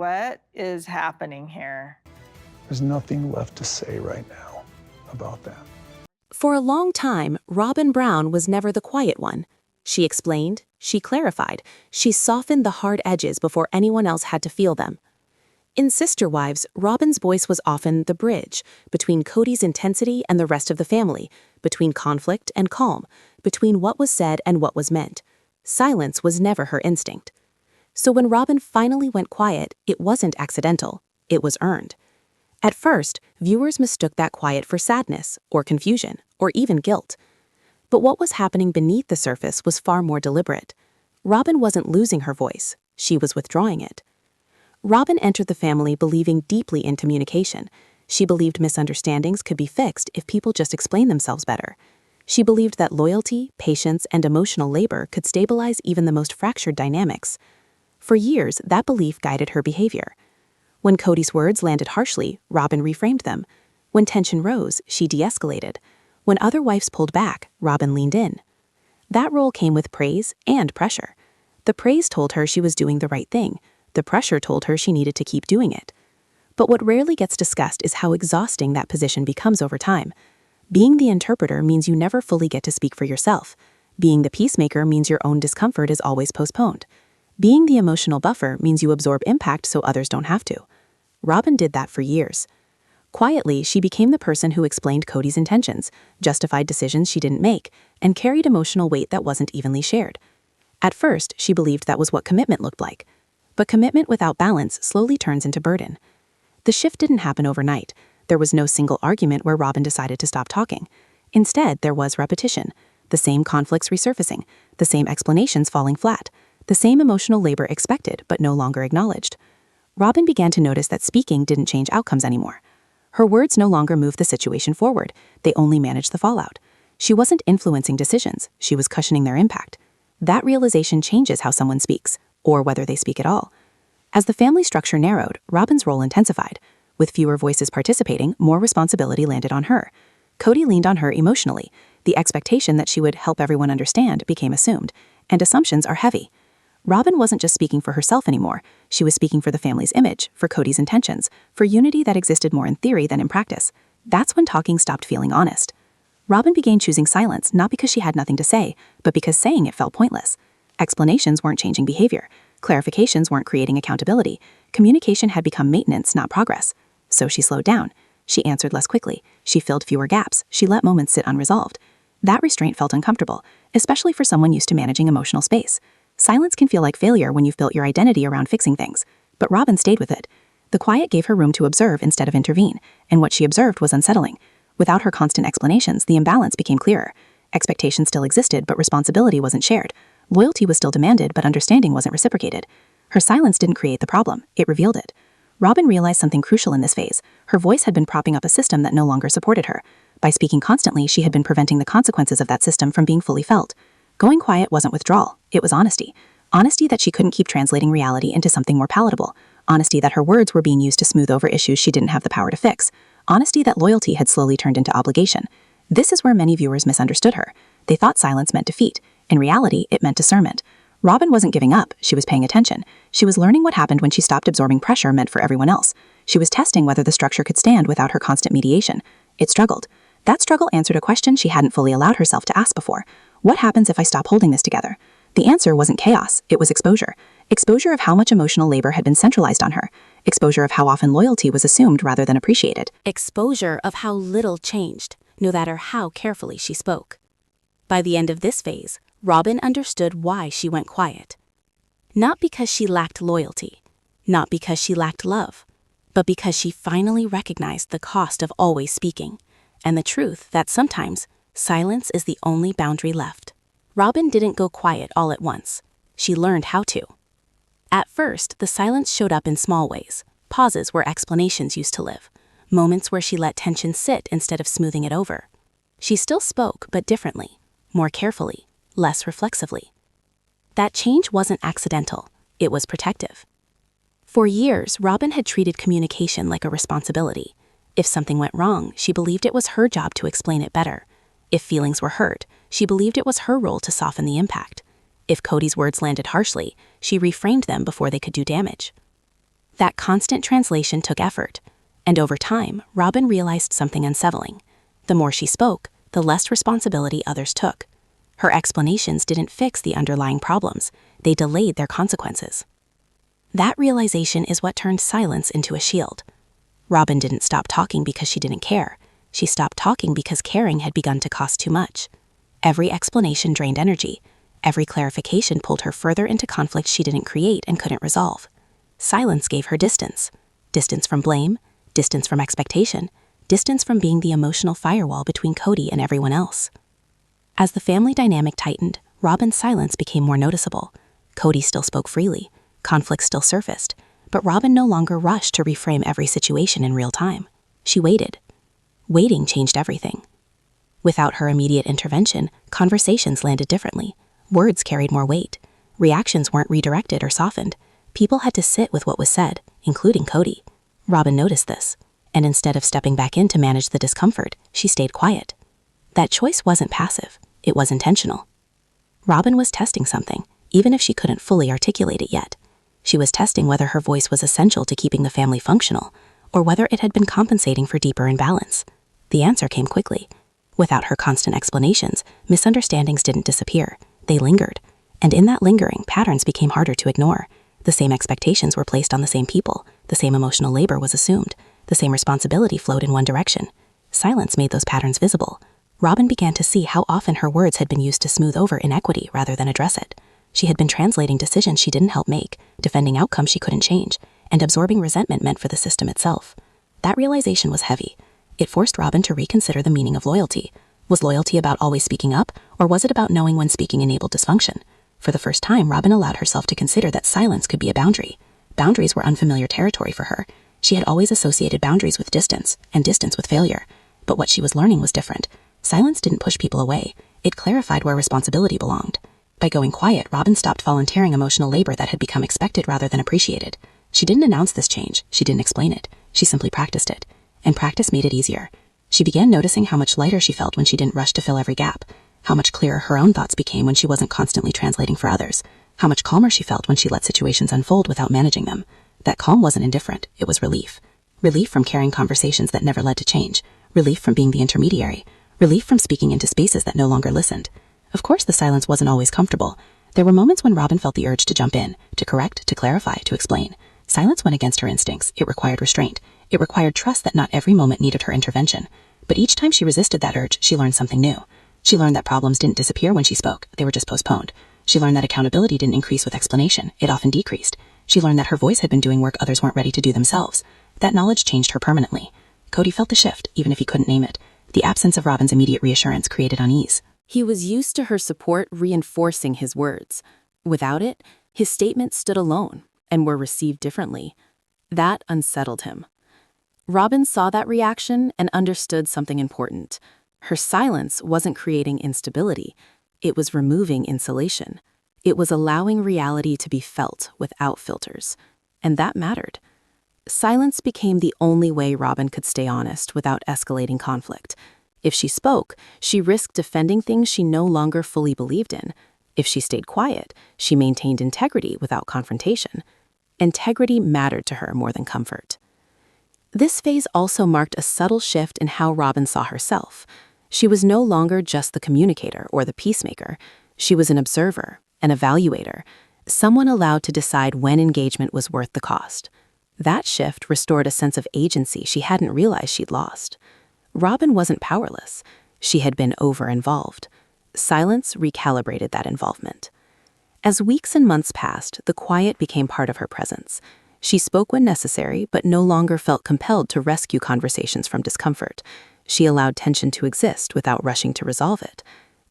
What is happening here? There's nothing left to say right now about that. For a long time, Robyn Brown was never the quiet one. She explained, she clarified, she softened the hard edges before anyone else had to feel them. In Sister Wives, Robyn's voice was often the bridge between Cody's intensity and the rest of the family, between conflict and calm, between what was said and what was meant. Silence was never her instinct. So when Robyn finally went quiet, it wasn't accidental, it was earned. At first, viewers mistook that quiet for sadness, or confusion, or even guilt. But what was happening beneath the surface was far more deliberate. Robyn wasn't losing her voice, she was withdrawing it. Robyn entered the family believing deeply in communication. She believed misunderstandings could be fixed if people just explained themselves better. She believed that loyalty, patience, and emotional labor could stabilize even the most fractured dynamics. For years, that belief guided her behavior. When Cody's words landed harshly, Robyn reframed them. When tension rose, she de-escalated. When other wives pulled back, Robyn leaned in. That role came with praise and pressure. The praise told her she was doing the right thing. The pressure told her she needed to keep doing it. But what rarely gets discussed is how exhausting that position becomes over time. Being the interpreter means you never fully get to speak for yourself. Being the peacemaker means your own discomfort is always postponed. Being the emotional buffer means you absorb impact so others don't have to. Robyn did that for years. Quietly, she became the person who explained Cody's intentions, justified decisions she didn't make, and carried emotional weight that wasn't evenly shared. At first, she believed that was what commitment looked like. But commitment without balance slowly turns into burden. The shift didn't happen overnight. There was no single argument where Robyn decided to stop talking. Instead, there was repetition, the same conflicts resurfacing, the same explanations falling flat, the same emotional labor expected but no longer acknowledged. Robyn began to notice that speaking didn't change outcomes anymore. Her words no longer moved the situation forward, they only managed the fallout. She wasn't influencing decisions, she was cushioning their impact. That realization changes how someone speaks, or whether they speak at all. As the family structure narrowed, Robyn's role intensified. With fewer voices participating, more responsibility landed on her. Cody leaned on her emotionally. The expectation that she would help everyone understand became assumed, and assumptions are heavy. Robyn wasn't just speaking for herself anymore. She was speaking for the family's image, for Cody's intentions, for unity that existed more in theory than in practice. That's when talking stopped feeling honest. Robyn began choosing silence not because she had nothing to say, but because saying it felt pointless. Explanations weren't changing behavior. Clarifications weren't creating accountability. Communication had become maintenance, not progress. So she slowed down. She answered less quickly. She filled fewer gaps. She let moments sit unresolved. That restraint felt uncomfortable, especially for someone used to managing emotional space. Silence can feel like failure when you've built your identity around fixing things. But Robyn stayed with it. The quiet gave her room to observe instead of intervene, and what she observed was unsettling. Without her constant explanations, the imbalance became clearer. Expectation still existed, but responsibility wasn't shared. Loyalty was still demanded, but understanding wasn't reciprocated. Her silence didn't create the problem, it revealed it. Robyn realized something crucial in this phase. Her voice had been propping up a system that no longer supported her. By speaking constantly, she had been preventing the consequences of that system from being fully felt. Going quiet wasn't withdrawal, it was honesty. Honesty that she couldn't keep translating reality into something more palatable. Honesty that her words were being used to smooth over issues she didn't have the power to fix. Honesty that loyalty had slowly turned into obligation. This is where many viewers misunderstood her. They thought silence meant defeat. In reality, it meant discernment. Robyn wasn't giving up, she was paying attention. She was learning what happened when she stopped absorbing pressure meant for everyone else. She was testing whether the structure could stand without her constant mediation. It struggled. That struggle answered a question she hadn't fully allowed herself to ask before. What happens if I stop holding this together? The answer wasn't chaos, it was exposure. Exposure of how much emotional labor had been centralized on her. Exposure of how often loyalty was assumed rather than appreciated. Exposure of how little changed, no matter how carefully she spoke. By the end of this phase, Robyn understood why she went quiet. Not because she lacked loyalty, not because she lacked love, but because she finally recognized the cost of always speaking, and the truth that sometimes silence is the only boundary left. Robyn didn't go quiet all at once. She learned how to. At first, the silence showed up in small ways, pauses where explanations used to live, moments where she let tension sit instead of smoothing it over. She still spoke, but differently, more carefully, less reflexively. That change wasn't accidental, it was protective. For years, Robyn had treated communication like a responsibility. If something went wrong, she believed it was her job to explain it better. If feelings were hurt, she believed it was her role to soften the impact. If Cody's words landed harshly, she reframed them before they could do damage. That constant translation took effort, and over time, Robyn realized something unsettling. The more she spoke, the less responsibility others took. Her explanations didn't fix the underlying problems, they delayed their consequences. That realization is what turned silence into a shield. Robyn didn't stop talking because she didn't care. She stopped talking because caring had begun to cost too much. Every explanation drained energy. Every clarification pulled her further into conflicts she didn't create and couldn't resolve. Silence gave her distance. Distance from blame, distance from expectation, distance from being the emotional firewall between Cody and everyone else. As the family dynamic tightened, Robyn's silence became more noticeable. Cody still spoke freely, conflicts still surfaced, but Robyn no longer rushed to reframe every situation in real time. She waited. Waiting changed everything. Without her immediate intervention, conversations landed differently. Words carried more weight. Reactions weren't redirected or softened. People had to sit with what was said, including Cody. Robyn noticed this, and instead of stepping back in to manage the discomfort, she stayed quiet. That choice wasn't passive, it was intentional. Robyn was testing something, even if she couldn't fully articulate it yet. She was testing whether her voice was essential to keeping the family functional, or whether it had been compensating for deeper imbalance. The answer came quickly. Without her constant explanations, misunderstandings didn't disappear. They lingered. And in that lingering, patterns became harder to ignore. The same expectations were placed on the same people. The same emotional labor was assumed. The same responsibility flowed in one direction. Silence made those patterns visible. Robyn began to see how often her words had been used to smooth over inequity rather than address it. She had been translating decisions she didn't help make, defending outcomes she couldn't change, and absorbing resentment meant for the system itself. That realization was heavy. It forced Robyn to reconsider the meaning of loyalty. Was loyalty about always speaking up, or was it about knowing when speaking enabled dysfunction? For the first time, Robyn allowed herself to consider that silence could be a boundary. Boundaries were unfamiliar territory for her. She had always associated boundaries with distance, and distance with failure. But what she was learning was different. Silence didn't push people away. It clarified where responsibility belonged. By going quiet, Robyn stopped volunteering emotional labor that had become expected rather than appreciated. She didn't announce this change. She didn't explain it. She simply practiced it. And practice made it easier. She began noticing how much lighter she felt when she didn't rush to fill every gap, how much clearer her own thoughts became when she wasn't constantly translating for others, how much calmer she felt when she let situations unfold without managing them. That calm wasn't indifferent, it was relief. Relief from carrying conversations that never led to change, relief from being the intermediary, relief from speaking into spaces that no longer listened. Of course, the silence wasn't always comfortable. There were moments when Robyn felt the urge to jump in, to correct, to clarify, to explain. Silence went against her instincts. It required restraint. It required trust that not every moment needed her intervention. But each time she resisted that urge, she learned something new. She learned that problems didn't disappear when she spoke. They were just postponed. She learned that accountability didn't increase with explanation. It often decreased. She learned that her voice had been doing work others weren't ready to do themselves. That knowledge changed her permanently. Cody felt the shift, even if he couldn't name it. The absence of Robyn's immediate reassurance created unease. He was used to her support reinforcing his words. Without it, his statements stood alone and were received differently. That unsettled him. Robyn saw that reaction and understood something important. Her silence wasn't creating instability. It was removing insulation. It was allowing reality to be felt without filters. And that mattered. Silence became the only way Robyn could stay honest without escalating conflict. If she spoke, she risked defending things she no longer fully believed in. If she stayed quiet, she maintained integrity without confrontation. Integrity mattered to her more than comfort. This phase also marked a subtle shift in how Robyn saw herself. She was no longer just the communicator or the peacemaker. She was an observer, an evaluator, someone allowed to decide when engagement was worth the cost. That shift restored a sense of agency she hadn't realized she'd lost. Robyn wasn't powerless. She had been over-involved. Silence recalibrated that involvement. As weeks and months passed, the quiet became part of her presence. She spoke when necessary, but no longer felt compelled to rescue conversations from discomfort. She allowed tension to exist without rushing to resolve it.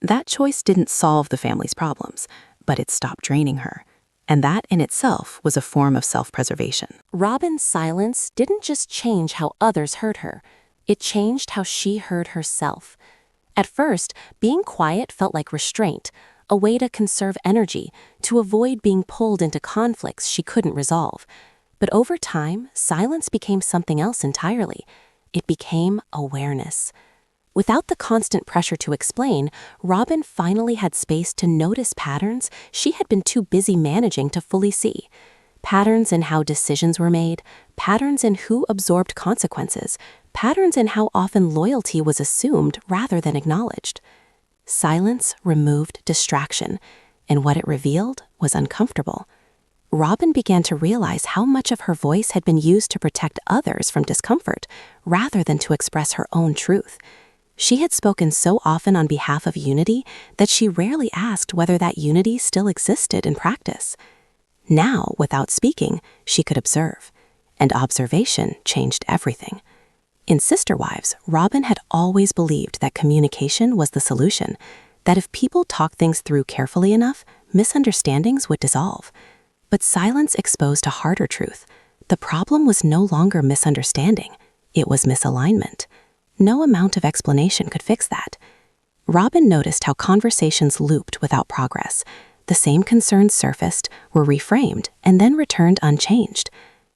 That choice didn't solve the family's problems, but it stopped draining her. And that in itself was a form of self-preservation. Robyn's silence didn't just change how others heard her. It changed how she heard herself. At first, being quiet felt like restraint, a way to conserve energy, to avoid being pulled into conflicts she couldn't resolve. But over time, silence became something else entirely. It became awareness. Without the constant pressure to explain, Robyn finally had space to notice patterns she had been too busy managing to fully see. patterns in how decisions were made, patterns in who absorbed consequences, patterns in how often loyalty was assumed rather than acknowledged. Silence removed distraction, and what it revealed was uncomfortable. Robyn began to realize how much of her voice had been used to protect others from discomfort rather than to express her own truth. She had spoken so often on behalf of unity that she rarely asked whether that unity still existed in practice. Now, without speaking, she could observe, and observation changed everything. In Sister Wives, Robyn had always believed that communication was the solution, that if people talked things through carefully enough, misunderstandings would dissolve. But silence exposed a harder truth. The problem was no longer misunderstanding, it was misalignment. No amount of explanation could fix that. Robyn noticed how conversations looped without progress. The same concerns surfaced, were reframed, and then returned unchanged.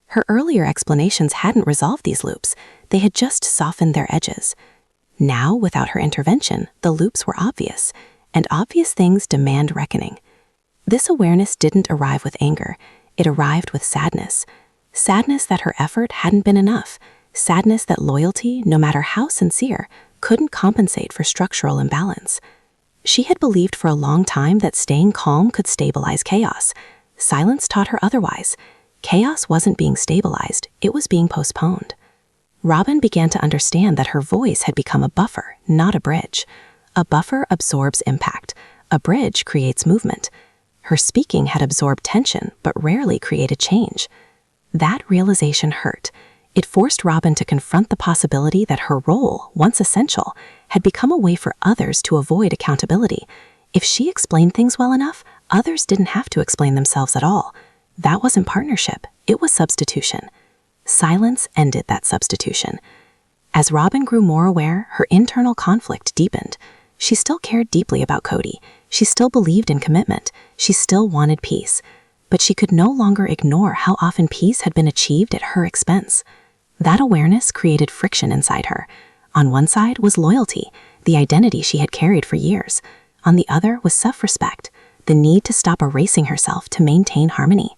Her earlier explanations hadn't resolved these loops, they had just softened their edges. Now, without her intervention, the loops were obvious, and obvious things demand reckoning. This awareness didn't arrive with anger, it arrived with sadness. Sadness that her effort hadn't been enough, sadness that loyalty, no matter how sincere, couldn't compensate for structural imbalance. She had believed for a long time that staying calm could stabilize chaos. Silence taught her otherwise. Chaos wasn't being stabilized, it was being postponed. Robyn began to understand that her voice had become a buffer, not a bridge. A buffer absorbs impact. A bridge creates movement. Her speaking had absorbed tension, but rarely created change. That realization hurt. It forced Robyn to confront the possibility that her role, once essential, had become a way for others to avoid accountability. If she explained things well enough, others didn't have to explain themselves at all. That wasn't partnership, it was substitution. Silence ended that substitution. As Robyn grew more aware, her internal conflict deepened. She still cared deeply about Cody. She still believed in commitment. She still wanted peace. But she could no longer ignore how often peace had been achieved at her expense. That awareness created friction inside her. On one side was loyalty, the identity she had carried for years. On the other was self-respect, the need to stop erasing herself to maintain harmony.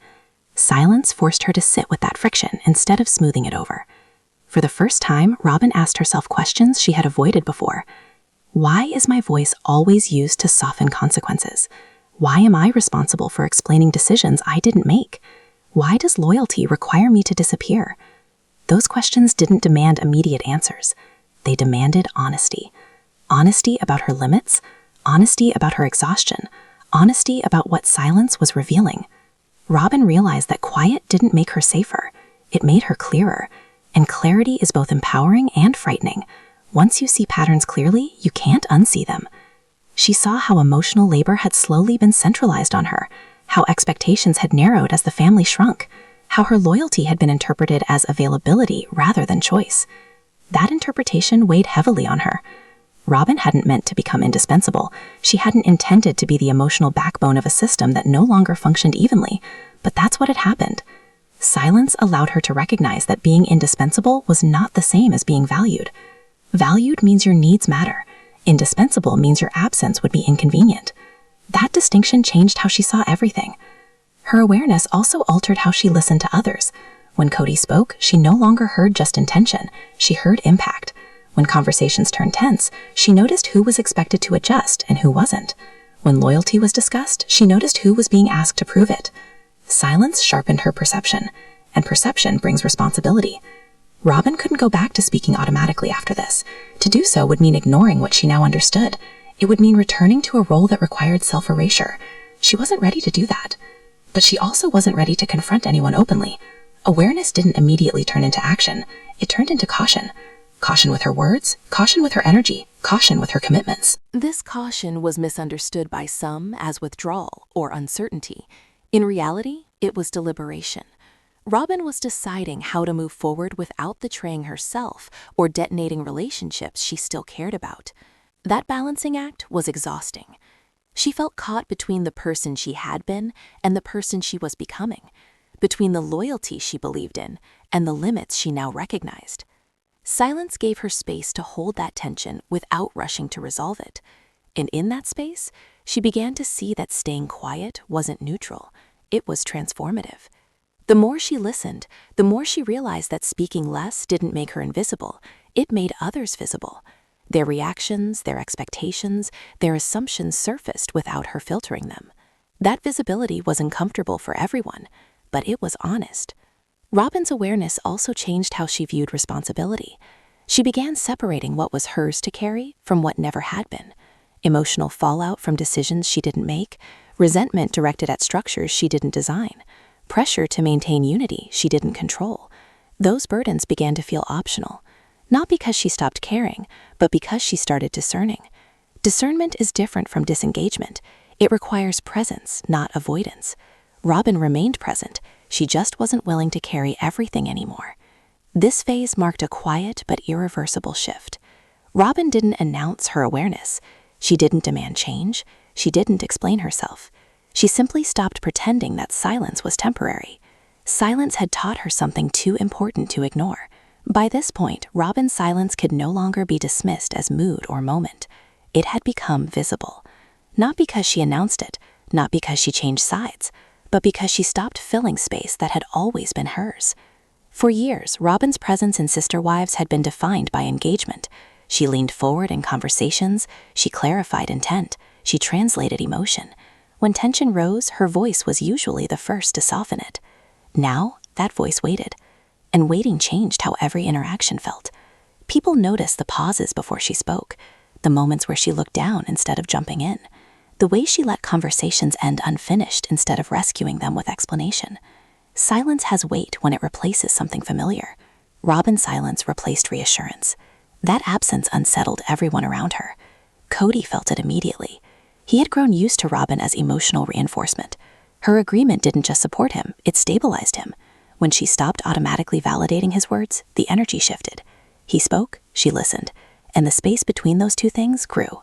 Silence forced her to sit with that friction instead of smoothing it over. For the first time, Robyn asked herself questions she had avoided before. Why is my voice always used to soften consequences? Why am I responsible for explaining decisions I didn't make? Why does loyalty require me to disappear? Those questions didn't demand immediate answers. They demanded honesty. Honesty about her limits, honesty about her exhaustion, honesty about what silence was revealing. Robyn realized that quiet didn't make her safer. It made her clearer. And clarity is both empowering and frightening. Once you see patterns clearly, you can't unsee them. She saw how emotional labor had slowly been centralized on her, how expectations had narrowed as the family shrunk, how her loyalty had been interpreted as availability rather than choice. That interpretation weighed heavily on her. Robyn hadn't meant to become indispensable. She hadn't intended to be the emotional backbone of a system that no longer functioned evenly, but that's what had happened. Silence allowed her to recognize that being indispensable was not the same as being valued. Valued means your needs matter. Indispensable means your absence would be inconvenient. That distinction changed how she saw everything. Her awareness also altered how she listened to others. When Cody spoke, she no longer heard just intention, she heard impact. When conversations turned tense, she noticed who was expected to adjust and who wasn't. When loyalty was discussed, she noticed who was being asked to prove it. Silence sharpened her perception, and perception brings responsibility. Robyn couldn't go back to speaking automatically after this. To do so would mean ignoring what she now understood. It would mean returning to a role that required self-erasure. She wasn't ready to do that. But she also wasn't ready to confront anyone openly. Awareness didn't immediately turn into action. It turned into caution. Caution with her words, caution with her energy, caution with her commitments. This caution was misunderstood by some as withdrawal or uncertainty. In reality, it was deliberation. Robyn was deciding how to move forward without betraying herself or detonating relationships she still cared about. That balancing act was exhausting. She felt caught between the person she had been and the person she was becoming, between the loyalty she believed in and the limits she now recognized. Silence gave her space to hold that tension without rushing to resolve it. And in that space, she began to see that staying quiet wasn't neutral, it was transformative. The more she listened, the more she realized that speaking less didn't make her invisible, it made others visible. Their reactions, their expectations, their assumptions surfaced without her filtering them. That visibility was uncomfortable for everyone, but it was honest. Robyn's awareness also changed how she viewed responsibility. She began separating what was hers to carry from what never had been. Emotional fallout from decisions she didn't make, resentment directed at structures she didn't design, pressure to maintain unity she didn't control. Those burdens began to feel optional, not because she stopped caring, but because she started discerning. Discernment is different from disengagement. It requires presence, not avoidance. Robyn remained present. She just wasn't willing to carry everything anymore. This phase marked a quiet but irreversible shift. Robyn didn't announce her awareness. She didn't demand change. She didn't explain herself. She simply stopped pretending that silence was temporary. Silence had taught her something too important to ignore. By this point, Robyn's silence could no longer be dismissed as mood or moment. It had become visible. Not because she announced it, not because she changed sides, but because she stopped filling space that had always been hers. For years, Robyn's presence in Sister Wives had been defined by engagement. She leaned forward in conversations, she clarified intent, she translated emotion. When tension rose, her voice was usually the first to soften it. Now, that voice waited. And waiting changed how every interaction felt. People noticed the pauses before she spoke, the moments where she looked down instead of jumping in, the way she let conversations end unfinished instead of rescuing them with explanation. Silence has weight when it replaces something familiar. Robyn's silence replaced reassurance. That absence unsettled everyone around her. Cody felt it immediately. He had grown used to Robyn as emotional reinforcement. Her agreement didn't just support him, it stabilized him. When she stopped automatically validating his words, the energy shifted. He spoke, she listened, and the space between those two things grew.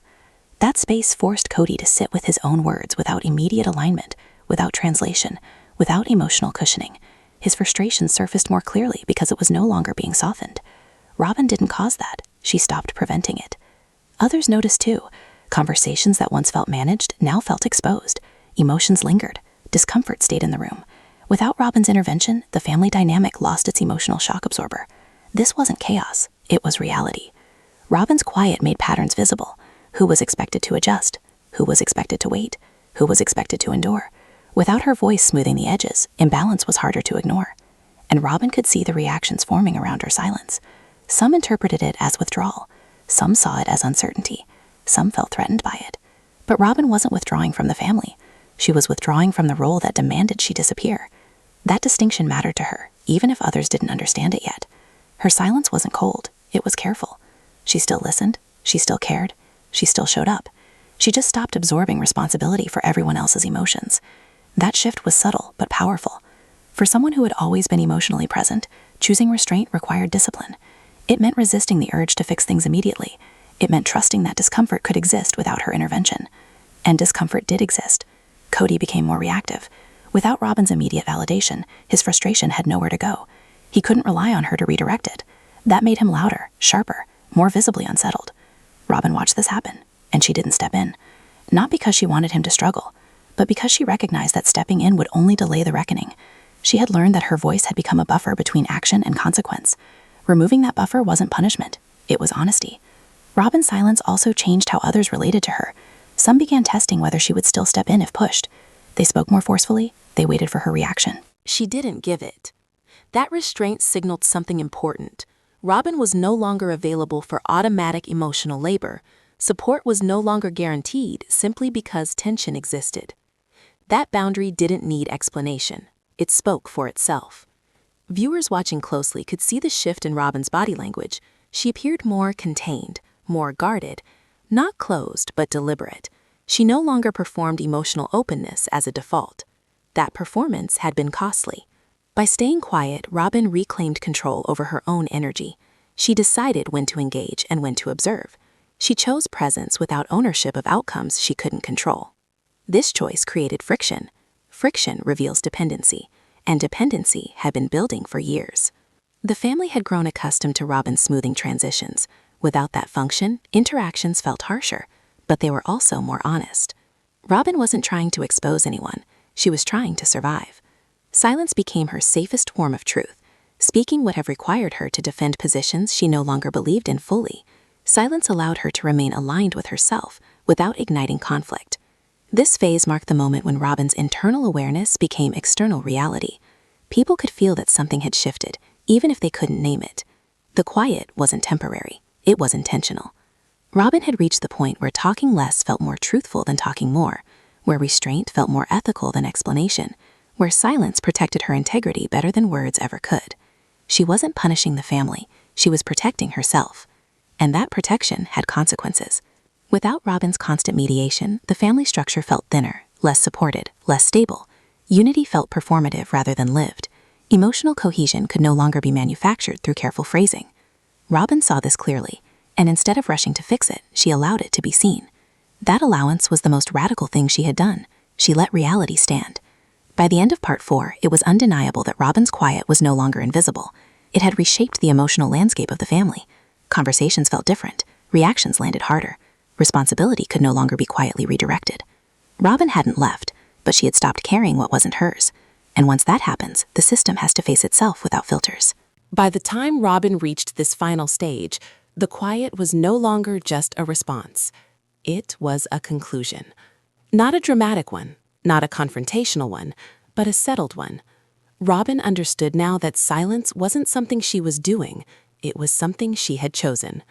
That space forced Cody to sit with his own words without immediate alignment, without translation, without emotional cushioning. His frustration surfaced more clearly because it was no longer being softened. Robyn didn't cause that. She stopped preventing it. Others noticed too. Conversations that once felt managed now felt exposed. Emotions lingered. Discomfort stayed in the room. Without Robyn's intervention, the family dynamic lost its emotional shock absorber. This wasn't chaos. It was reality. Robyn's quiet made patterns visible. Who was expected to adjust? Who was expected to wait? Who was expected to endure? Without her voice smoothing the edges, imbalance was harder to ignore. And Robyn could see the reactions forming around her silence. Some interpreted it as withdrawal. Some saw it as uncertainty. Some felt threatened by it. But Robyn wasn't withdrawing from the family. She was withdrawing from the role that demanded she disappear. That distinction mattered to her, even if others didn't understand it yet. Her silence wasn't cold, it was careful. She still listened, she still cared, she still showed up. She just stopped absorbing responsibility for everyone else's emotions. That shift was subtle but powerful. For someone who had always been emotionally present, choosing restraint required discipline. It meant resisting the urge to fix things immediately. It meant trusting that discomfort could exist without her intervention. And discomfort did exist. Cody became more reactive. Without Robyn's immediate validation, his frustration had nowhere to go. He couldn't rely on her to redirect it. That made him louder, sharper, more visibly unsettled. Robyn watched this happen, and she didn't step in. Not because she wanted him to struggle, but because she recognized that stepping in would only delay the reckoning. She had learned that her voice had become a buffer between action and consequence. Removing that buffer wasn't punishment, it was honesty. Robyn's silence also changed how others related to her. Some began testing whether she would still step in if pushed. They spoke more forcefully, they waited for her reaction. She didn't give it. That restraint signaled something important. Robyn was no longer available for automatic emotional labor. Support was no longer guaranteed simply because tension existed. That boundary didn't need explanation. It spoke for itself. Viewers watching closely could see the shift in Robyn's body language. She appeared more contained, more guarded, not closed but deliberate. She no longer performed emotional openness as a default. That performance had been costly. By staying quiet, Robyn reclaimed control over her own energy. She decided when to engage and when to observe. She chose presence without ownership of outcomes she couldn't control. This choice created friction. Friction reveals dependency, and dependency had been building for years. The family had grown accustomed to Robyn's smoothing transitions. Without that function, interactions felt harsher, but they were also more honest. Robyn wasn't trying to expose anyone. She was trying to survive. Silence became her safest form of truth. Speaking would have required her to defend positions she no longer believed in fully. Silence allowed her to remain aligned with herself without igniting conflict. This phase marked the moment when Robyn's internal awareness became external reality. People could feel that something had shifted, even if they couldn't name it. The quiet wasn't temporary, it was intentional. Robyn had reached the point where talking less felt more truthful than talking more, where restraint felt more ethical than explanation, where silence protected her integrity better than words ever could. She wasn't punishing the family, she was protecting herself. And that protection had consequences. Without Robyn's constant mediation, the family structure felt thinner, less supported, less stable. Unity felt performative rather than lived. Emotional cohesion could no longer be manufactured through careful phrasing. Robyn saw this clearly, and instead of rushing to fix it, she allowed it to be seen. That allowance was the most radical thing she had done. She let reality stand. By the end of part 4, it was undeniable that Robyn's quiet was no longer invisible. It had reshaped the emotional landscape of the family. Conversations felt different. Reactions landed harder. Responsibility could no longer be quietly redirected. Robyn hadn't left, but she had stopped carrying what wasn't hers. And once that happens, the system has to face itself without filters. By the time Robyn reached this final stage, the quiet was no longer just a response. It was a conclusion. Not a dramatic one, not a confrontational one, but a settled one. Robyn understood now that silence wasn't something she was doing, it was something she had chosen.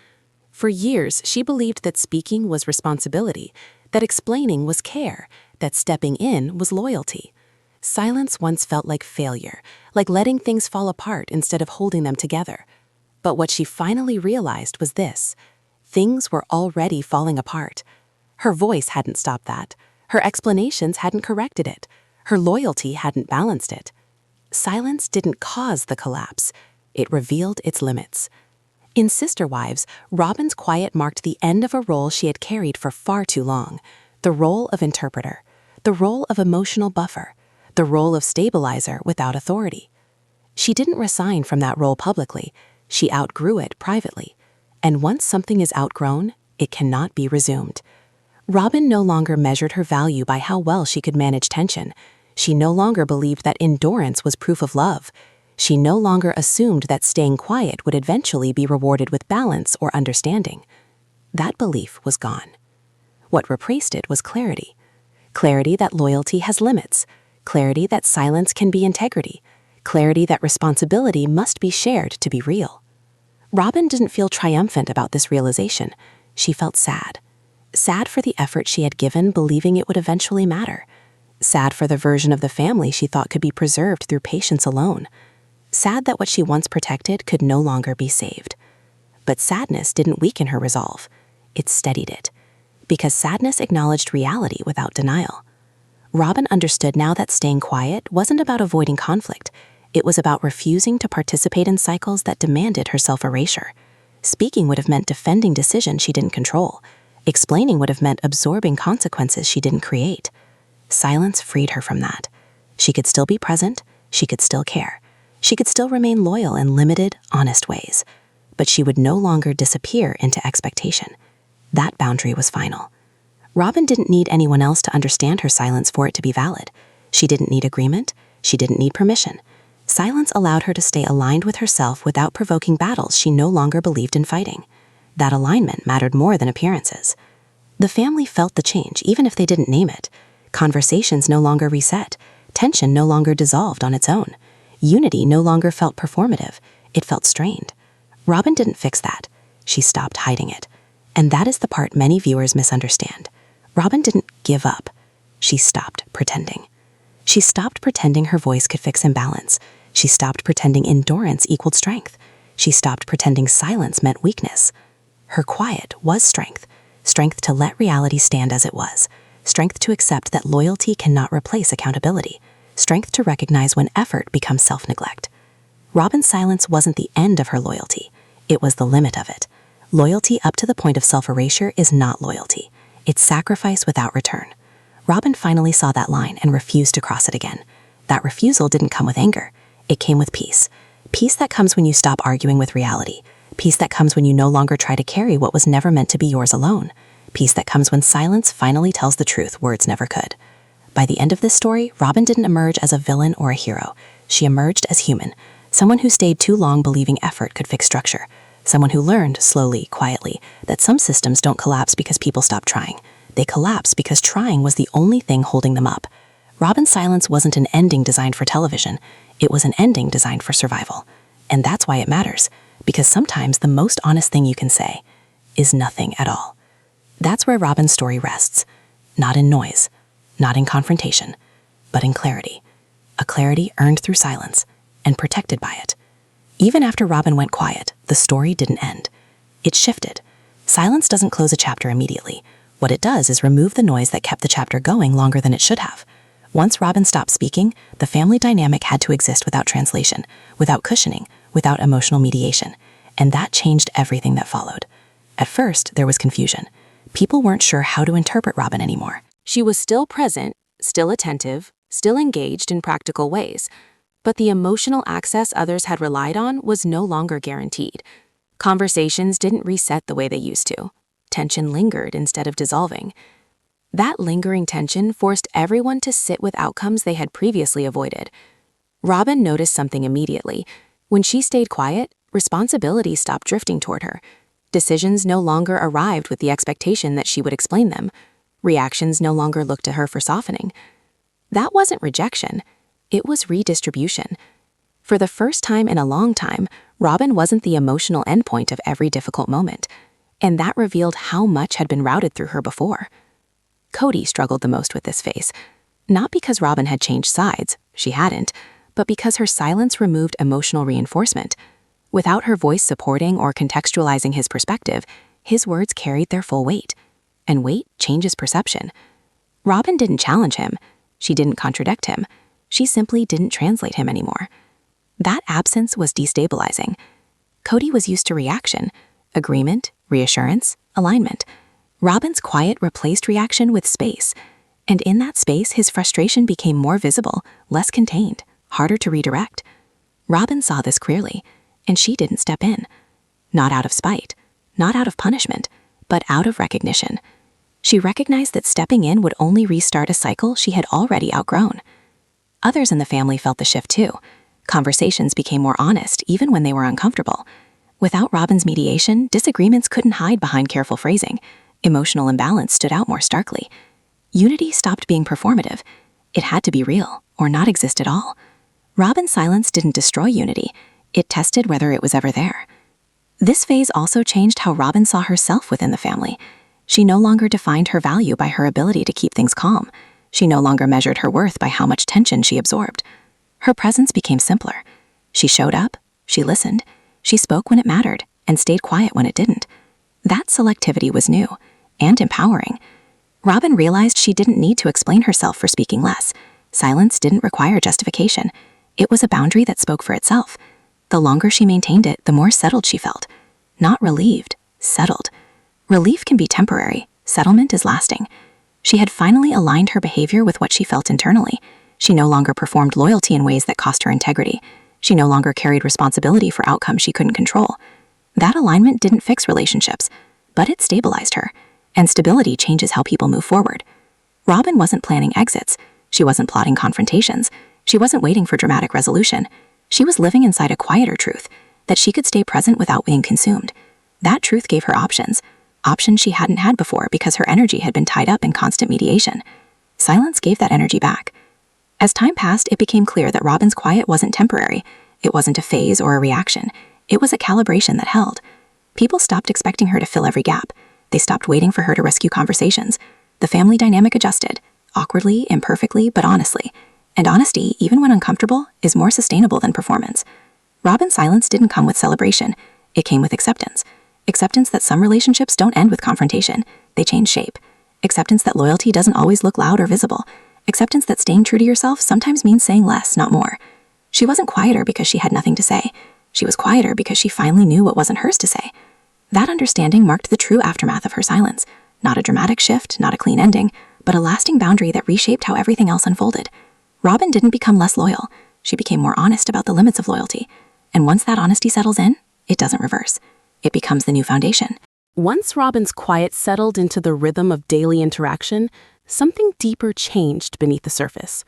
For years, she believed that speaking was responsibility, that explaining was care, that stepping in was loyalty. Silence once felt like failure, like letting things fall apart instead of holding them together. But what she finally realized was this: things were already falling apart. Her voice hadn't stopped that. Her explanations hadn't corrected it. Her loyalty hadn't balanced it. Silence didn't cause the collapse. It revealed its limits. In Sister Wives, Robyn's quiet marked the end of a role she had carried for far too long. The role of interpreter, the role of emotional buffer, the role of stabilizer without authority. She didn't resign from that role publicly. She outgrew it privately. And once something is outgrown, it cannot be resumed. Robyn no longer measured her value by how well she could manage tension. She no longer believed that endurance was proof of love. She no longer assumed that staying quiet would eventually be rewarded with balance or understanding. That belief was gone. What replaced it was clarity. Clarity that loyalty has limits. Clarity that silence can be integrity. Clarity that responsibility must be shared to be real. Robyn didn't feel triumphant about this realization. She felt sad. Sad for the effort she had given, believing it would eventually matter. Sad for the version of the family she thought could be preserved through patience alone. Sad that what she once protected could no longer be saved. But sadness didn't weaken her resolve. It steadied it. Because sadness acknowledged reality without denial. Robyn understood now that staying quiet wasn't about avoiding conflict. It was about refusing to participate in cycles that demanded her self-erasure. Speaking would have meant defending decisions she didn't control. Explaining would have meant absorbing consequences she didn't create. Silence freed her from that. She could still be present, she could still care. She could still remain loyal in limited, honest ways. But she would no longer disappear into expectation. That boundary was final. Robyn didn't need anyone else to understand her silence for it to be valid. She didn't need agreement. She didn't need permission. Silence allowed her to stay aligned with herself without provoking battles she no longer believed in fighting. That alignment mattered more than appearances. The family felt the change, even if they didn't name it. Conversations no longer reset. Tension no longer dissolved on its own. Unity no longer felt performative. It felt strained. Robyn didn't fix that. She stopped hiding it. And that is the part many viewers misunderstand. Robyn didn't give up. She stopped pretending. She stopped pretending her voice could fix imbalance. She stopped pretending endurance equaled strength. She stopped pretending silence meant weakness. Her quiet was strength. Strength to let reality stand as it was. Strength to accept that loyalty cannot replace accountability. Strength to recognize when effort becomes self-neglect. Robyn's silence wasn't the end of her loyalty. It was the limit of it. Loyalty up to the point of self-erasure is not loyalty. It's sacrifice without return. Robyn finally saw that line and refused to cross it again. That refusal didn't come with anger. It came with peace. Peace that comes when you stop arguing with reality. Peace that comes when you no longer try to carry what was never meant to be yours alone. Peace that comes when silence finally tells the truth words never could. By the end of this story, Robyn didn't emerge as a villain or a hero. She emerged as human, someone who stayed too long believing effort could fix structure, someone who learned, slowly, quietly, that some systems don't collapse because people stop trying. They collapse because trying was the only thing holding them up. Robyn's silence wasn't an ending designed for television. It was an ending designed for survival. And that's why it matters, because sometimes the most honest thing you can say is nothing at all. That's where Robyn's story rests. Not in noise, not in confrontation, but in clarity. A clarity earned through silence and protected by it. Even after Robyn went quiet, the story didn't end. It shifted. Silence doesn't close a chapter immediately. What it does is remove the noise that kept the chapter going longer than it should have. Once Robyn stopped speaking, the family dynamic had to exist without translation, without cushioning, without emotional mediation. And that changed everything that followed. At first, there was confusion. People weren't sure how to interpret Robyn anymore. She was still present, still attentive, still engaged in practical ways, but the emotional access others had relied on was no longer guaranteed. Conversations didn't reset the way they used to. Tension lingered instead of dissolving. That lingering tension forced everyone to sit with outcomes they had previously avoided. Robyn noticed something immediately. When she stayed quiet, responsibility stopped drifting toward her. Decisions no longer arrived with the expectation that she would explain them. Reactions no longer looked to her for softening. That wasn't rejection. It was redistribution. For the first time in a long time, Robyn wasn't the emotional endpoint of every difficult moment, and that revealed how much had been routed through her before. Cody struggled the most with this phase, not because Robyn had changed sides, she hadn't, but because her silence removed emotional reinforcement. Without her voice supporting or contextualizing his perspective, his words carried their full weight, and weight changes perception. Robyn didn't challenge him. She didn't contradict him. She simply didn't translate him anymore. That absence was destabilizing. Cody was used to reaction, agreement, reassurance, alignment. Robyn's quiet replaced reaction with space, and in that space, his frustration became more visible, less contained, harder to redirect. Robyn saw this clearly, and she didn't step in. Not out of spite, not out of punishment, but out of recognition. She recognized that stepping in would only restart a cycle she had already outgrown. Others in the family felt the shift too. Conversations became more honest, even when they were uncomfortable. Without Robyn's mediation, disagreements couldn't hide behind careful phrasing. Emotional imbalance stood out more starkly. Unity stopped being performative. It had to be real, or not exist at all. Robyn's silence didn't destroy unity. It tested whether it was ever there. This phase also changed how Robyn saw herself within the family. She no longer defined her value by her ability to keep things calm. She no longer measured her worth by how much tension she absorbed. Her presence became simpler. She showed up, she listened, she spoke when it mattered, and stayed quiet when it didn't. That selectivity was new and empowering. Robyn realized she didn't need to explain herself for speaking less. Silence didn't require justification. It was a boundary that spoke for itself. The longer she maintained it, the more settled she felt. Not relieved, settled. Relief can be temporary. Settlement is lasting. She had finally aligned her behavior with what she felt internally. She no longer performed loyalty in ways that cost her integrity. She no longer carried responsibility for outcomes she couldn't control. That alignment didn't fix relationships, but it stabilized her. And stability changes how people move forward. Robyn wasn't planning exits. She wasn't plotting confrontations. She wasn't waiting for dramatic resolution. She was living inside a quieter truth, that she could stay present without being consumed. That truth gave her options she hadn't had before because her energy had been tied up in constant mediation. Silence gave that energy back. As time passed, it became clear that Robyn's quiet wasn't temporary. It wasn't a phase or a reaction. It was a calibration that held. People stopped expecting her to fill every gap. They stopped waiting for her to rescue conversations. The family dynamic adjusted, awkwardly, imperfectly, but honestly. And honesty, even when uncomfortable, is more sustainable than performance. Robyn's silence didn't come with celebration. It came with acceptance. Acceptance that some relationships don't end with confrontation. They change shape. Acceptance that loyalty doesn't always look loud or visible. Acceptance that staying true to yourself sometimes means saying less, not more. She wasn't quieter because she had nothing to say. She was quieter because she finally knew what wasn't hers to say. That understanding marked the true aftermath of her silence. Not a dramatic shift, not a clean ending, but a lasting boundary that reshaped how everything else unfolded. Robyn didn't become less loyal. She became more honest about the limits of loyalty. And once that honesty settles in, it doesn't reverse. It becomes the new foundation. Once Robyn's quiet settled into the rhythm of daily interaction, something deeper changed beneath the surface.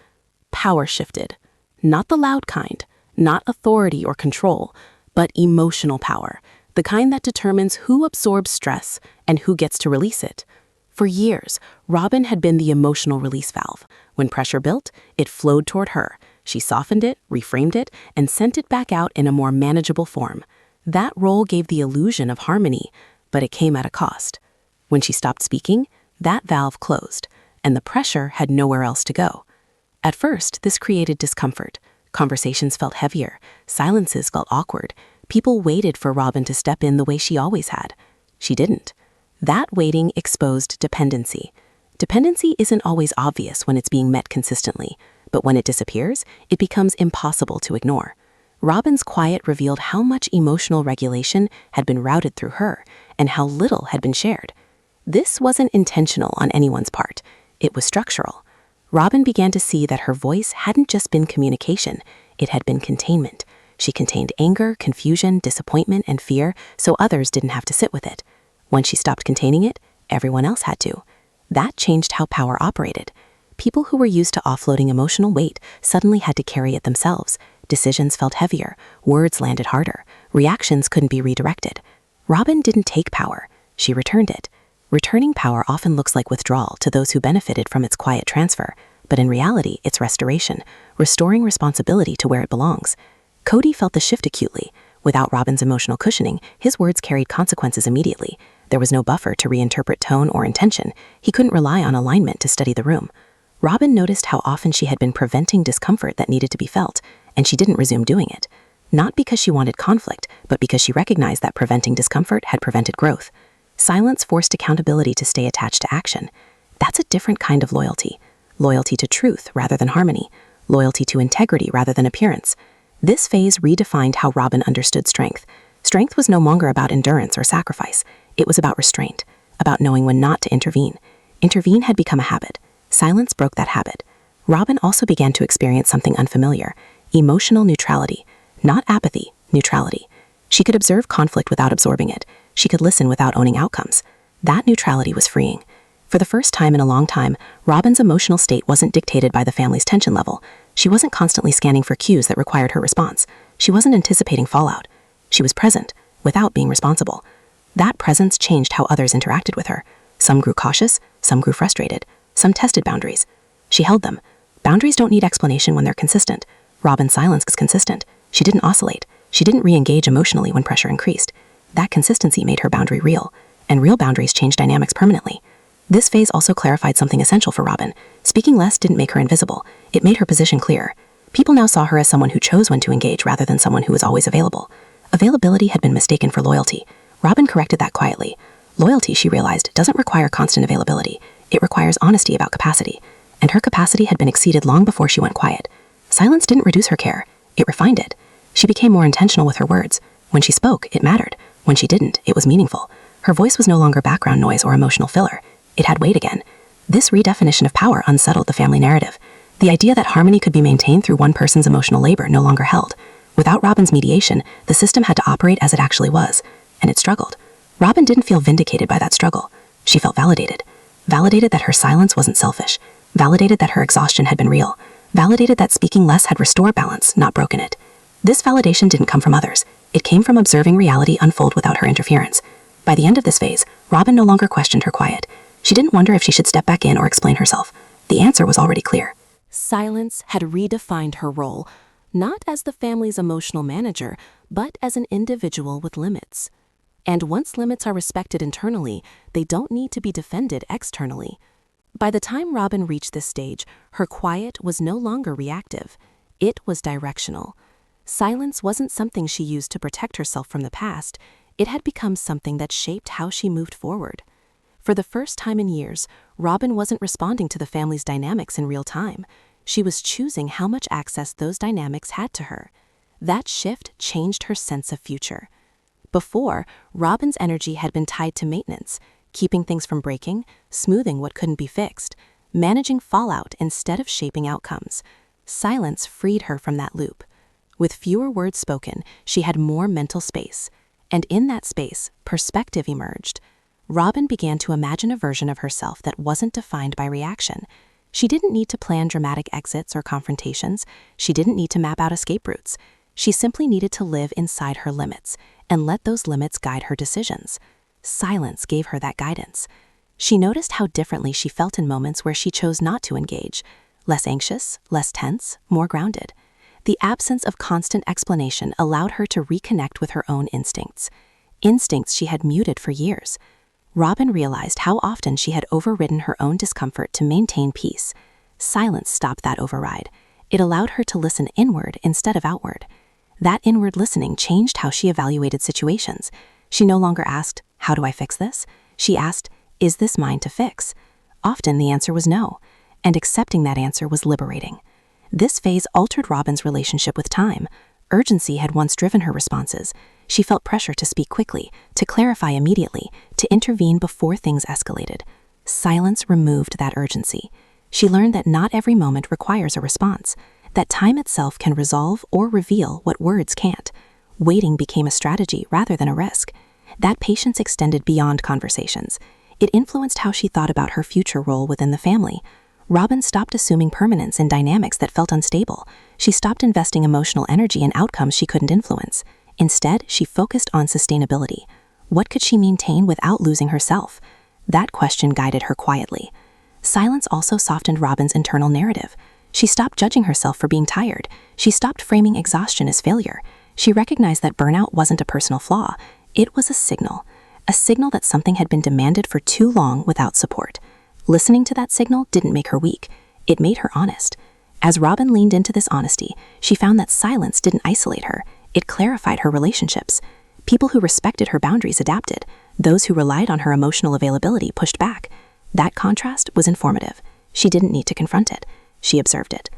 Power shifted. Not the loud kind, not authority or control, but emotional power, the kind that determines who absorbs stress and who gets to release it. For years, Robyn had been the emotional release valve. When pressure built, it flowed toward her. She softened it, reframed it, and sent it back out in a more manageable form. That role gave the illusion of harmony, but it came at a cost. When she stopped speaking, that valve closed, and the pressure had nowhere else to go. At first, this created discomfort. Conversations felt heavier, silences felt awkward. People waited for Robyn to step in the way she always had. She didn't. That waiting exposed dependency. Dependency isn't always obvious when it's being met consistently, but when it disappears, it becomes impossible to ignore. Robyn's quiet revealed how much emotional regulation had been routed through her and how little had been shared. This wasn't intentional on anyone's part. It was structural. Robyn began to see that her voice hadn't just been communication, it had been containment. She contained anger, confusion, disappointment, and fear so others didn't have to sit with it. When she stopped containing it, everyone else had to. That changed how power operated. People who were used to offloading emotional weight suddenly had to carry it themselves. Decisions felt heavier, words landed harder, reactions couldn't be redirected. Robyn didn't take power, she returned it. Returning power often looks like withdrawal to those who benefited from its quiet transfer, but in reality, it's restoration, restoring responsibility to where it belongs. Cody felt the shift acutely. Without Robyn's emotional cushioning, his words carried consequences immediately. There was no buffer to reinterpret tone or intention. He couldn't rely on alignment to steady the room. Robyn noticed how often she had been preventing discomfort that needed to be felt, and she didn't resume doing it. Not because she wanted conflict, but because she recognized that preventing discomfort had prevented growth. Silence forced accountability to stay attached to action. That's a different kind of loyalty. Loyalty to truth rather than harmony. Loyalty to integrity rather than appearance. This phase redefined how Robyn understood strength. Strength was no longer about endurance or sacrifice. It was about restraint, about knowing when not to intervene. Intervene had become a habit. Silence broke that habit. Robyn also began to experience something unfamiliar: emotional neutrality. Not apathy, neutrality. She could observe conflict without absorbing it. She could listen without owning outcomes. That neutrality was freeing. For the first time in a long time, Robyn's emotional state wasn't dictated by the family's tension level. She wasn't constantly scanning for cues that required her response. She wasn't anticipating fallout. She was present, without being responsible. That presence changed how others interacted with her. Some grew cautious, some grew frustrated, some tested boundaries. She held them. Boundaries don't need explanation when they're consistent. Robyn's silence was consistent. She didn't oscillate. She didn't re-engage emotionally when pressure increased. That consistency made her boundary real, and real boundaries change dynamics permanently. This phase also clarified something essential for Robyn. Speaking less didn't make her invisible. It made her position clearer. People now saw her as someone who chose when to engage rather than someone who was always available. Availability had been mistaken for loyalty. Robyn corrected that quietly. Loyalty, she realized, doesn't require constant availability. It requires honesty about capacity. And her capacity had been exceeded long before she went quiet. Silence didn't reduce her care. It refined it. She became more intentional with her words. When she spoke, it mattered. When she didn't, it was meaningful. Her voice was no longer background noise or emotional filler. It had weight again. This redefinition of power unsettled the family narrative. The idea that harmony could be maintained through one person's emotional labor no longer held. Without Robyn's mediation, the system had to operate as it actually was, and it struggled. Robyn didn't feel vindicated by that struggle. She felt validated. Validated that her silence wasn't selfish. Validated that her exhaustion had been real. Validated that speaking less had restored balance, not broken it. This validation didn't come from others. It came from observing reality unfold without her interference. By the end of this phase, Robyn no longer questioned her quiet. She didn't wonder if she should step back in or explain herself. The answer was already clear. Silence had redefined her role, not as the family's emotional manager, but as an individual with limits. And once limits are respected internally, they don't need to be defended externally. By the time Robyn reached this stage, her quiet was no longer reactive. It was directional. Silence wasn't something she used to protect herself from the past. It had become something that shaped how she moved forward. For the first time in years, Robyn wasn't responding to the family's dynamics in real time. She was choosing how much access those dynamics had to her. That shift changed her sense of future. Before, Robyn's energy had been tied to maintenance, keeping things from breaking, smoothing what couldn't be fixed, managing fallout instead of shaping outcomes. Silence freed her from that loop. With fewer words spoken, she had more mental space. And in that space, perspective emerged. Robyn began to imagine a version of herself that wasn't defined by reaction. She didn't need to plan dramatic exits or confrontations. She didn't need to map out escape routes. She simply needed to live inside her limits and let those limits guide her decisions. Silence gave her that guidance. She noticed how differently she felt in moments where she chose not to engage. Less anxious, less tense, more grounded. The absence of constant explanation allowed her to reconnect with her own instincts. Instincts she had muted for years. Robyn realized how often she had overridden her own discomfort to maintain peace. Silence stopped that override. It allowed her to listen inward instead of outward. That inward listening changed how she evaluated situations. She no longer asked, "How do I fix this?" She asked, "Is this mine to fix?" Often the answer was no, and accepting that answer was liberating. This phase altered Robyn's relationship with time. Urgency had once driven her responses. She felt pressure to speak quickly, to clarify immediately, to intervene before things escalated. Silence removed that urgency. She learned that not every moment requires a response, that time itself can resolve or reveal what words can't. Waiting became a strategy rather than a risk. That patience extended beyond conversations. It influenced how she thought about her future role within the family. Robyn stopped assuming permanence in dynamics that felt unstable. She stopped investing emotional energy in outcomes she couldn't influence. Instead, she focused on sustainability. What could she maintain without losing herself? That question guided her quietly. Silence also softened Robyn's internal narrative. She stopped judging herself for being tired. She stopped framing exhaustion as failure. She recognized that burnout wasn't a personal flaw. It was a signal that something had been demanded for too long without support. Listening to that signal didn't make her weak. It made her honest. As Robyn leaned into this honesty, she found that silence didn't isolate her. It clarified her relationships. People who respected her boundaries adapted. Those who relied on her emotional availability pushed back. That contrast was informative. She didn't need to confront it. She observed it.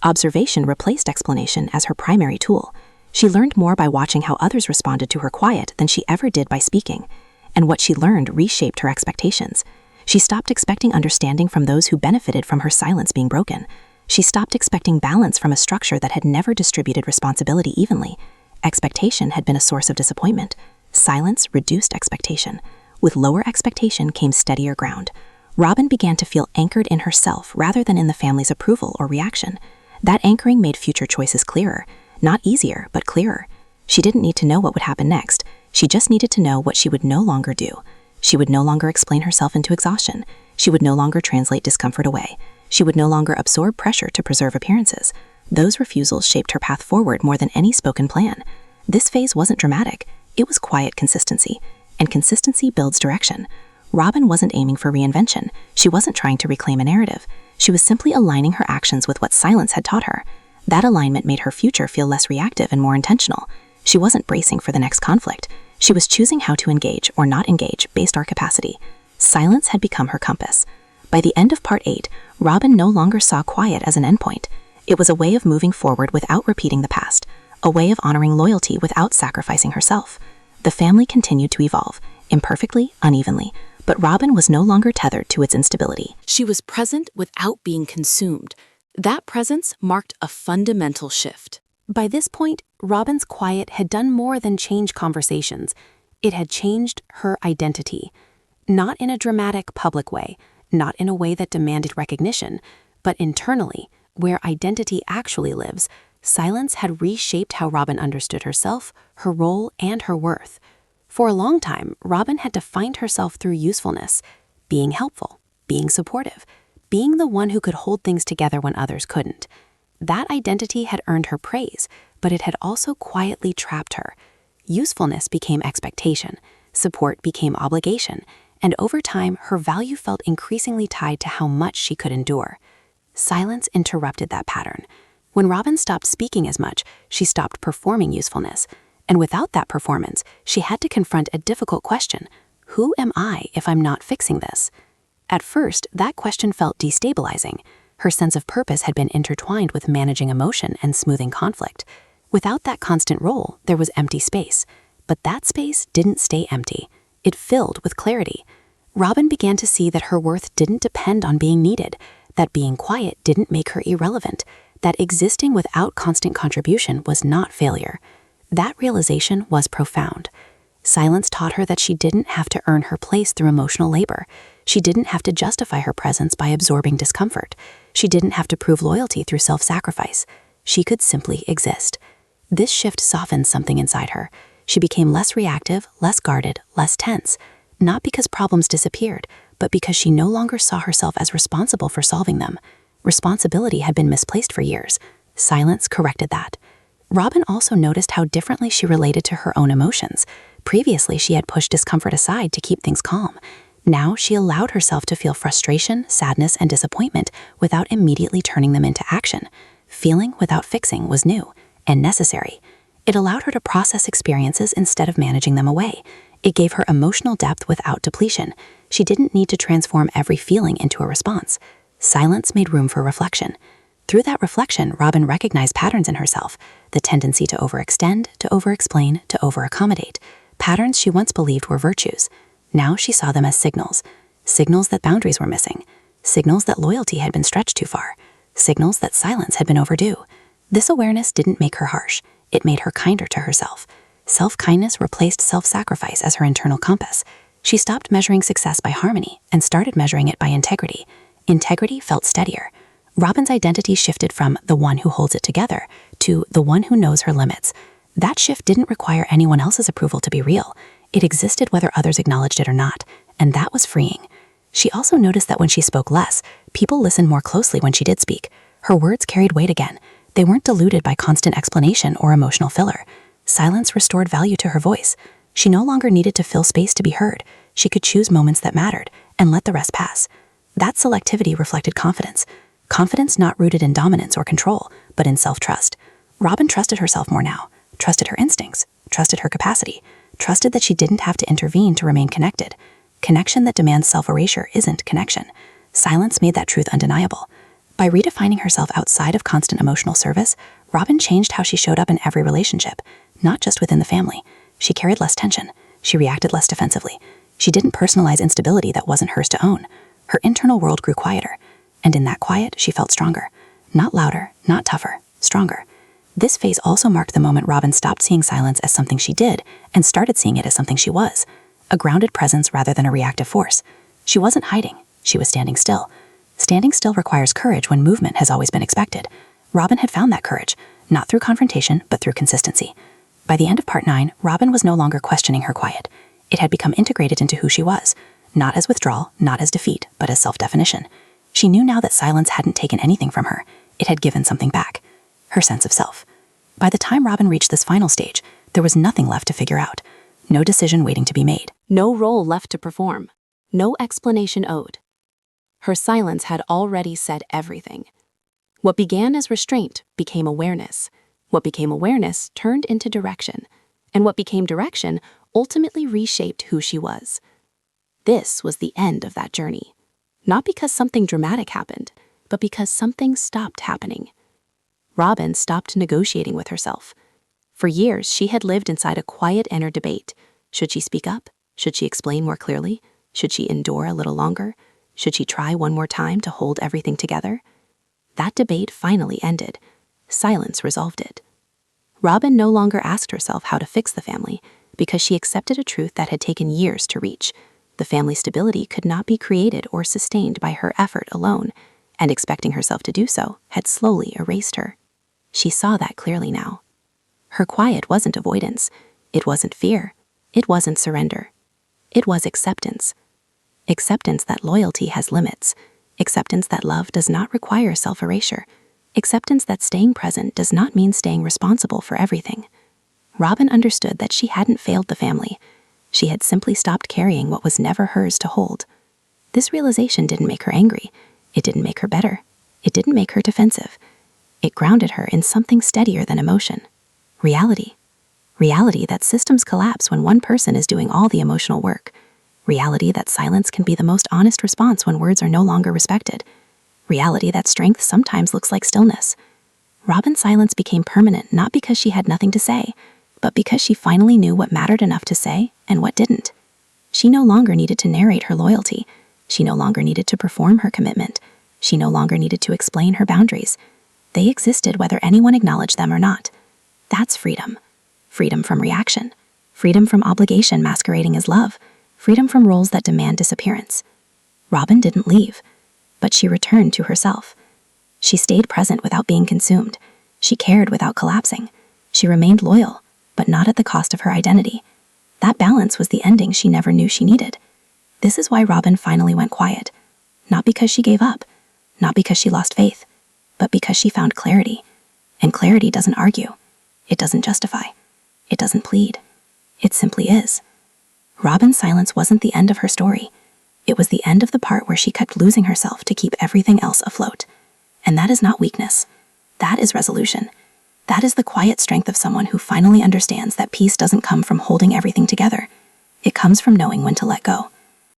Observation replaced explanation as her primary tool. She learned more by watching how others responded to her quiet than she ever did by speaking. And what she learned reshaped her expectations. She stopped expecting understanding from those who benefited from her silence being broken. She stopped expecting balance from a structure that had never distributed responsibility evenly. Expectation had been a source of disappointment. Silence reduced expectation. With lower expectation came steadier ground. Robyn began to feel anchored in herself rather than in the family's approval or reaction. That anchoring made future choices clearer. Not easier, but clearer. She didn't need to know what would happen next. She just needed to know what she would no longer do. She would no longer explain herself into exhaustion. She would no longer translate discomfort away. She would no longer absorb pressure to preserve appearances. Those refusals shaped her path forward more than any spoken plan. This phase wasn't dramatic. It was quiet consistency. And consistency builds direction. Robyn wasn't aiming for reinvention. She wasn't trying to reclaim a narrative. She was simply aligning her actions with what silence had taught her. That alignment made her future feel less reactive and more intentional. She wasn't bracing for the next conflict. She was choosing how to engage or not engage based on capacity. Silence had become her compass. By the end of Part 8, Robyn no longer saw quiet as an endpoint. It was a way of moving forward without repeating the past, a way of honoring loyalty without sacrificing herself. The family continued to evolve, imperfectly, unevenly, but Robyn was no longer tethered to its instability. She was present without being consumed. That presence marked a fundamental shift. By this point, Robyn's quiet had done more than change conversations. It had changed her identity. Not in a dramatic public way, not in a way that demanded recognition, but internally, where identity actually lives, silence had reshaped how Robyn understood herself, her role, and her worth. For a long time, Robyn had defined herself through usefulness, being helpful, being supportive, being the one who could hold things together when others couldn't. That identity had earned her praise, but it had also quietly trapped her. Usefulness became expectation, support became obligation, and over time, her value felt increasingly tied to how much she could endure. Silence interrupted that pattern. When Robyn stopped speaking as much, she stopped performing usefulness. And without that performance, she had to confront a difficult question. Who am I if I'm not fixing this? At first, that question felt destabilizing. Her sense of purpose had been intertwined with managing emotion and smoothing conflict. Without that constant role, there was empty space. But that space didn't stay empty. It filled with clarity. Robyn began to see that her worth didn't depend on being needed, that being quiet didn't make her irrelevant, that existing without constant contribution was not failure. That realization was profound. Silence taught her that she didn't have to earn her place through emotional labor. She didn't have to justify her presence by absorbing discomfort. She didn't have to prove loyalty through self-sacrifice. She could simply exist. This shift softened something inside her. She became less reactive, less guarded, less tense. Not because problems disappeared, but because she no longer saw herself as responsible for solving them. Responsibility had been misplaced for years. Silence corrected that. Robyn also noticed how differently she related to her own emotions. Previously, she had pushed discomfort aside to keep things calm. Now, she allowed herself to feel frustration, sadness, and disappointment without immediately turning them into action. Feeling without fixing was new and necessary. It allowed her to process experiences instead of managing them away. It gave her emotional depth without depletion. She didn't need to transform every feeling into a response. Silence made room for reflection. Through that reflection, Robyn recognized patterns in herself, the tendency to overextend, to overexplain, to overaccommodate, patterns she once believed were virtues. Now she saw them as signals. Signals that boundaries were missing. Signals that loyalty had been stretched too far. Signals that silence had been overdue. This awareness didn't make her harsh. It made her kinder to herself. Self-kindness replaced self-sacrifice as her internal compass. She stopped measuring success by harmony and started measuring it by integrity. Integrity felt steadier. Robyn's identity shifted from the one who holds it together to the one who knows her limits. That shift didn't require anyone else's approval to be real. It existed whether others acknowledged it or not, and that was freeing. She also noticed that when she spoke less, people listened more closely when she did speak. Her words carried weight again. They weren't diluted by constant explanation or emotional filler. Silence restored value to her voice. She no longer needed to fill space to be heard. She could choose moments that mattered and let the rest pass. That selectivity reflected confidence. Confidence not rooted in dominance or control, but in self-trust. Robyn trusted herself more now, trusted her instincts, trusted her capacity, trusted that she didn't have to intervene to remain connected. Connection that demands self-erasure isn't connection. Silence made that truth undeniable. By redefining herself outside of constant emotional service, Robyn changed how she showed up in every relationship, not just within the family. She carried less tension. She reacted less defensively. She didn't personalize instability that wasn't hers to own. Her internal world grew quieter. And in that quiet, she felt stronger. Not louder, not tougher, stronger. This phase also marked the moment Robyn stopped seeing silence as something she did and started seeing it as something she was. A grounded presence rather than a reactive force. She wasn't hiding. She was standing still. Standing still requires courage when movement has always been expected. Robyn had found that courage, not through confrontation, but through consistency. By the end of part 9, Robyn was no longer questioning her quiet. It had become integrated into who she was, not as withdrawal, not as defeat, but as self-definition. She knew now that silence hadn't taken anything from her. It had given something back. Her sense of self. By the time Robyn reached this final stage, there was nothing left to figure out. No decision waiting to be made. No role left to perform. No explanation owed. Her silence had already said everything. What began as restraint became awareness. What became awareness turned into direction. And what became direction ultimately reshaped who she was. This was the end of that journey. Not because something dramatic happened, but because something stopped happening. Robyn stopped negotiating with herself. For years, she had lived inside a quiet inner debate. Should she speak up? Should she explain more clearly? Should she endure a little longer? Should she try one more time to hold everything together? That debate finally ended. Silence resolved it. Robyn no longer asked herself how to fix the family because she accepted a truth that had taken years to reach. The family stability could not be created or sustained by her effort alone, and expecting herself to do so had slowly erased her. She saw that clearly now. Her quiet wasn't avoidance. It wasn't fear. It wasn't surrender. It was acceptance. Acceptance that loyalty has limits. Acceptance that love does not require self-erasure. Acceptance that staying present does not mean staying responsible for everything. Robyn understood that she hadn't failed the family. She had simply stopped carrying what was never hers to hold. This realization didn't make her angry. It didn't make her better. It didn't make her defensive. It grounded her in something steadier than emotion. Reality. Reality that systems collapse when one person is doing all the emotional work. Reality that silence can be the most honest response when words are no longer respected. Reality that strength sometimes looks like stillness. Robyn's silence became permanent not because she had nothing to say, but because she finally knew what mattered enough to say and what didn't. She no longer needed to narrate her loyalty. She no longer needed to perform her commitment. She no longer needed to explain her boundaries. They existed whether anyone acknowledged them or not. That's freedom. Freedom from reaction. freedom from obligation masquerading as love, freedom from roles that demand disappearance. Robyn didn't leave, but she returned to herself. She stayed present without being consumed. She cared without collapsing. She remained loyal, but not at the cost of her identity. That balance was the ending she never knew she needed. This is why Robyn finally went quiet. Not because she gave up, not because she lost faith, but because she found clarity. And clarity doesn't argue. It doesn't justify. It doesn't plead. It simply is. Robyn's silence wasn't the end of her story. It was the end of the part where she kept losing herself to keep everything else afloat. And that is not weakness. That is resolution. That is the quiet strength of someone who finally understands that peace doesn't come from holding everything together. It comes from knowing when to let go.